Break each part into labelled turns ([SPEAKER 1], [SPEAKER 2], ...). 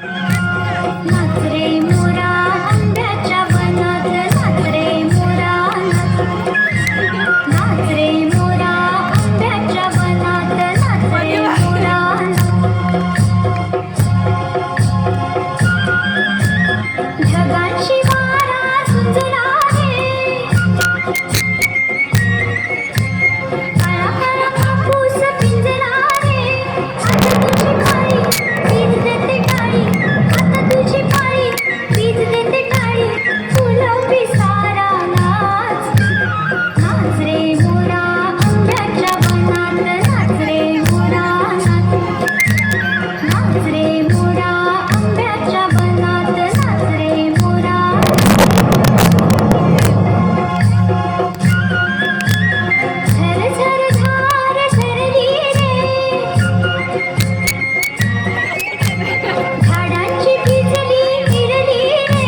[SPEAKER 1] नाच रे मोरा आंब्याच्या वनात, नाच रे मोरा नाच रे मोरा आंब्याच्या वनात, नाच रे मोरा ढगांची वारा सुंजला रे, काळा काळा कापूस पिंजला रे, आता तुझी पाळी वीज देते टाळी, आता तुझी पाळी वीज देते टाळी, फुलं पिसारा नाच, नाच रे मोरा आंब्याच्या वनात, नाच रे मोरा नाच रे मोरा आंब्याच्या वनात, नाच रे मोरा झर झर धार झरली रे, झाडांची भिजली हिरली रे,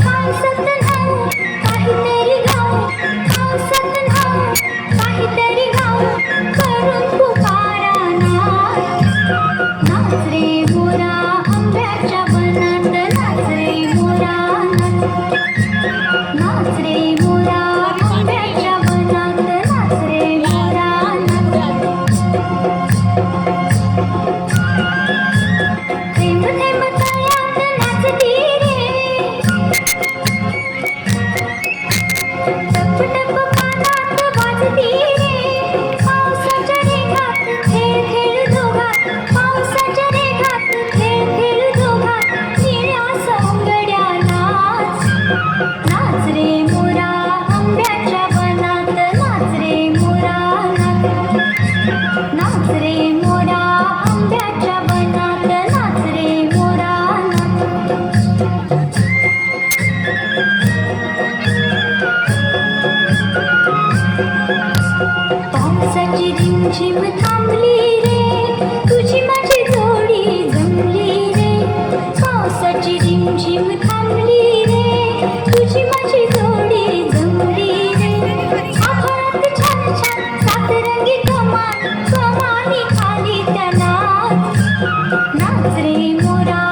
[SPEAKER 1] पावसात न्हाऊ काहीतरी गाऊ, पावसात न्हाऊ काहीतरी गाऊ, करून पुकारा नाच, नाच रे मोरा आंब्याच्या वनात, नाच रे मोरा नाच रे मोरा आंब्याच्या वनात, नाच रे मोरा थेंब थेंब तळ्यात नाचती रे, टप टप कानात वाजती रे, पावसाच्या रेघात खेळ खेळ दोघात, पावसाच्या रेघात खेळ खेळ दोघात, निळ्या सौंदड्या नाच, नाच रे मोरा आंब्याच्या वनात, नाच रे मोरा नाच रे मोरा आंब्याच्या वनात, नाच रे मोरा पावसाची रिमझिम थांबली रे, तुझी माझी जोडी जमली रे, पावसाची रिमझिम थांबली रे, तुझी माझी जोडी जमली रे, आभाळात छान छान सातरंगी कमान, कमानी खाली त्या नाच, नाच रे मोरा